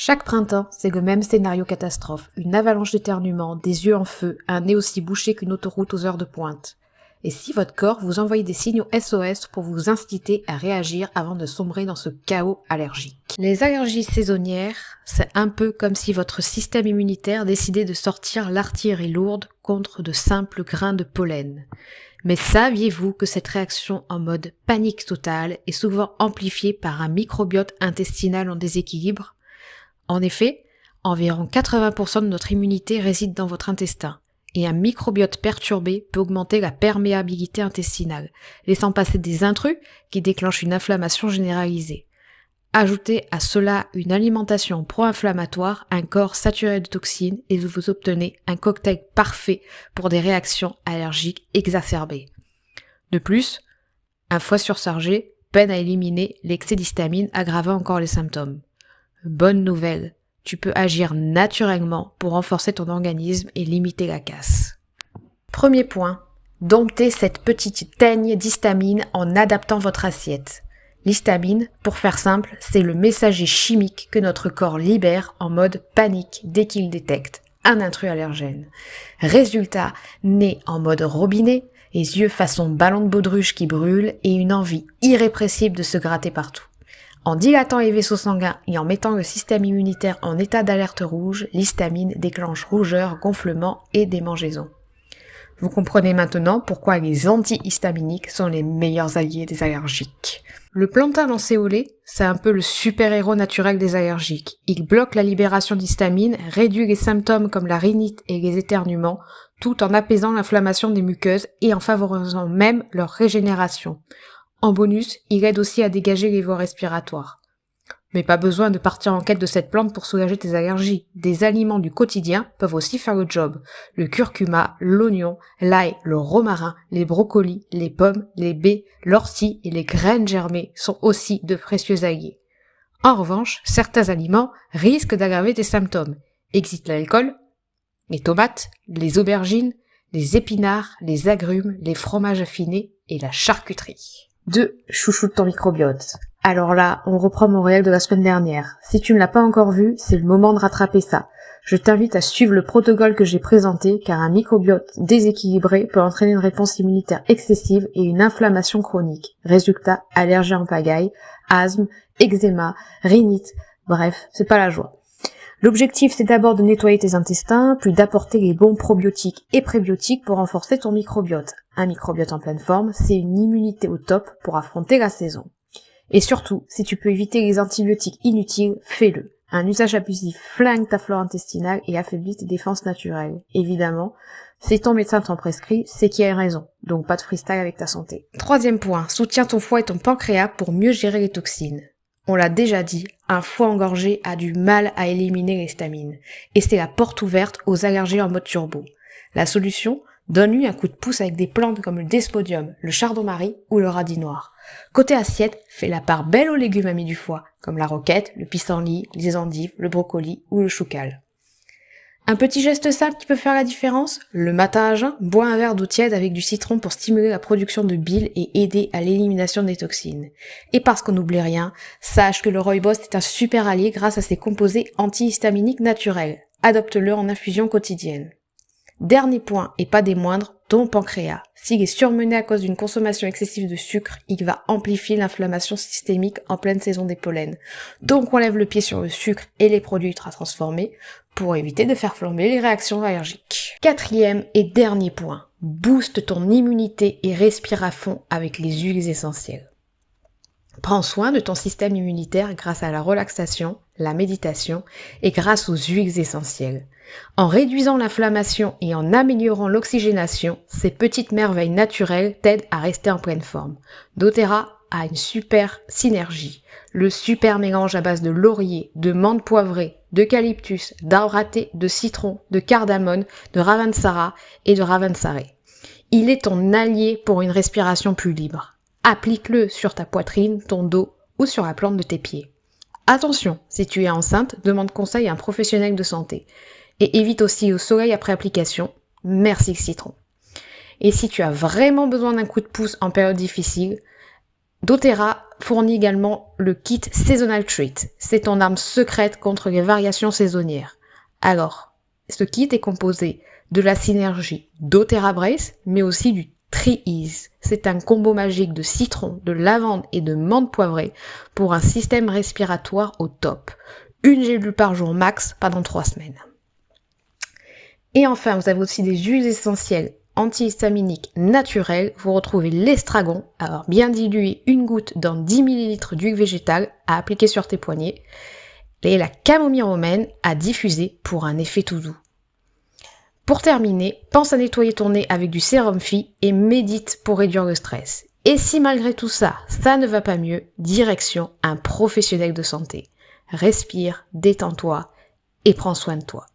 Chaque printemps, c'est le même scénario catastrophe. Une avalanche d'éternuements, des yeux en feu, un nez aussi bouché qu'une autoroute aux heures de pointe. Et si votre corps vous envoie des signaux SOS pour vous inciter à réagir avant de sombrer dans ce chaos allergique. Les allergies saisonnières, c'est un peu comme si votre système immunitaire décidait de sortir l'artillerie lourde contre de simples grains de pollen. Mais saviez-vous que cette réaction en mode panique totale est souvent amplifiée par un microbiote intestinal en déséquilibre ? En effet, environ 80% de notre immunité réside dans votre intestin, et un microbiote perturbé peut augmenter la perméabilité intestinale, laissant passer des intrus qui déclenchent une inflammation généralisée. Ajoutez à cela une alimentation pro-inflammatoire, un corps saturé de toxines, et vous obtenez un cocktail parfait pour des réactions allergiques exacerbées. De plus, un foie surchargé peine à éliminer l'excès d'histamine, aggravant encore les symptômes. Bonne nouvelle, tu peux agir naturellement pour renforcer ton organisme et limiter la casse. Premier point, domptez cette petite teigne d'histamine en adaptant votre assiette. L'histamine, pour faire simple, c'est le messager chimique que notre corps libère en mode panique dès qu'il détecte un intrus allergène. Résultat, nez en mode robinet, les yeux façon ballon de baudruche qui brûlent et une envie irrépressible de se gratter partout. En dilatant les vaisseaux sanguins et en mettant le système immunitaire en état d'alerte rouge, l'histamine déclenche rougeur, gonflement et démangeaisons. Vous comprenez maintenant pourquoi les antihistaminiques sont les meilleurs alliés des allergiques. Le plantain lancéolé, c'est un peu le super-héros naturel des allergiques. Il bloque la libération d'histamine, réduit les symptômes comme la rhinite et les éternuements, tout en apaisant l'inflammation des muqueuses et en favorisant même leur régénération. En bonus, il aide aussi à dégager les voies respiratoires. Mais pas besoin de partir en quête de cette plante pour soulager tes allergies. Des aliments du quotidien peuvent aussi faire le job. Le curcuma, l'oignon, l'ail, le romarin, les brocolis, les pommes, les baies, l'ortie et les graines germées sont aussi de précieux alliés. En revanche, certains aliments risquent d'aggraver tes symptômes. Existe l'alcool, les tomates, les aubergines, les épinards, les agrumes, les fromages affinés et la charcuterie. 2. Chouchoute ton microbiote. Alors là, on reprend mon réel de la semaine dernière. Si tu ne l'as pas encore vu, c'est le moment de rattraper ça. Je t'invite à suivre le protocole que j'ai présenté, car un microbiote déséquilibré peut entraîner une réponse immunitaire excessive et une inflammation chronique. Résultat, allergie en pagaille, asthme, eczéma, rhinite, bref, c'est pas la joie. L'objectif, c'est d'abord de nettoyer tes intestins, puis d'apporter les bons probiotiques et prébiotiques pour renforcer ton microbiote. Un microbiote en pleine forme, c'est une immunité au top pour affronter la saison. Et surtout, si tu peux éviter les antibiotiques inutiles, fais-le. Un usage abusif flingue ta flore intestinale et affaiblit tes défenses naturelles. Évidemment, si ton médecin t'en prescrit, c'est qu'il a raison, donc pas de freestyle avec ta santé. 3e point, soutiens ton foie et ton pancréas pour mieux gérer les toxines. On l'a déjà dit, un foie engorgé a du mal à éliminer l'histamine, et c'est la porte ouverte aux allergies en mode turbo. La solution, donne-lui un coup de pouce avec des plantes comme le desmodium, le chardon-marie ou le radis noir. Côté assiette, fais la part belle aux légumes amis du foie, comme la roquette, le pissenlit, les endives, le brocoli ou le choucal. Un petit geste simple qui peut faire la différence, le matin à jeun, bois un verre d'eau tiède avec du citron pour stimuler la production de bile et aider à l'élimination des toxines. Et parce qu'on n'oublie rien, sache que le rooibos est un super allié grâce à ses composés antihistaminiques naturels. Adopte-le en infusion quotidienne. Dernier point, et pas des moindres, ton pancréas. S'il est surmené à cause d'une consommation excessive de sucre, il va amplifier l'inflammation systémique en pleine saison des pollens. Donc on lève le pied sur le sucre et les produits ultra transformés pour éviter de faire flamber les réactions allergiques. 4e et dernier point, booste ton immunité et respire à fond avec les huiles essentielles. Prends soin de ton système immunitaire grâce à la relaxation, la méditation et grâce aux huiles essentielles. En réduisant l'inflammation et en améliorant l'oxygénation, ces petites merveilles naturelles t'aident à rester en pleine forme. doTERRA a une super synergie. Le super mélange à base de laurier, de menthe poivrée, d'eucalyptus, d'arbre à thé, de citron, de cardamone, de ravensara et de ravensaré. Il est ton allié pour une respiration plus libre. Applique-le sur ta poitrine, ton dos ou sur la plante de tes pieds. Attention, si tu es enceinte, demande conseil à un professionnel de santé. Et évite aussi au soleil après application. Merci citron. Et si tu as vraiment besoin d'un coup de pouce en période difficile, doTERRA fournit également le kit Seasonal Treat. C'est ton arme secrète contre les variations saisonnières. Alors, ce kit est composé de la synergie doTERRA Brace, mais aussi du Tree Ease. C'est un combo magique de citron, de lavande et de menthe poivrée pour un système respiratoire au top. Une gélule par jour max pendant 3 semaines. Et enfin, vous avez aussi des huiles essentielles antihistaminiques naturelles. Vous retrouvez l'estragon, alors bien dilué, une goutte dans 10 ml d'huile végétale à appliquer sur tes poignets. Et la camomille romaine à diffuser pour un effet tout doux. Pour terminer, pense à nettoyer ton nez avec du sérum Phi et médite pour réduire le stress. Et si malgré tout ça, ça ne va pas mieux, direction un professionnel de santé. Respire, détends-toi et prends soin de toi.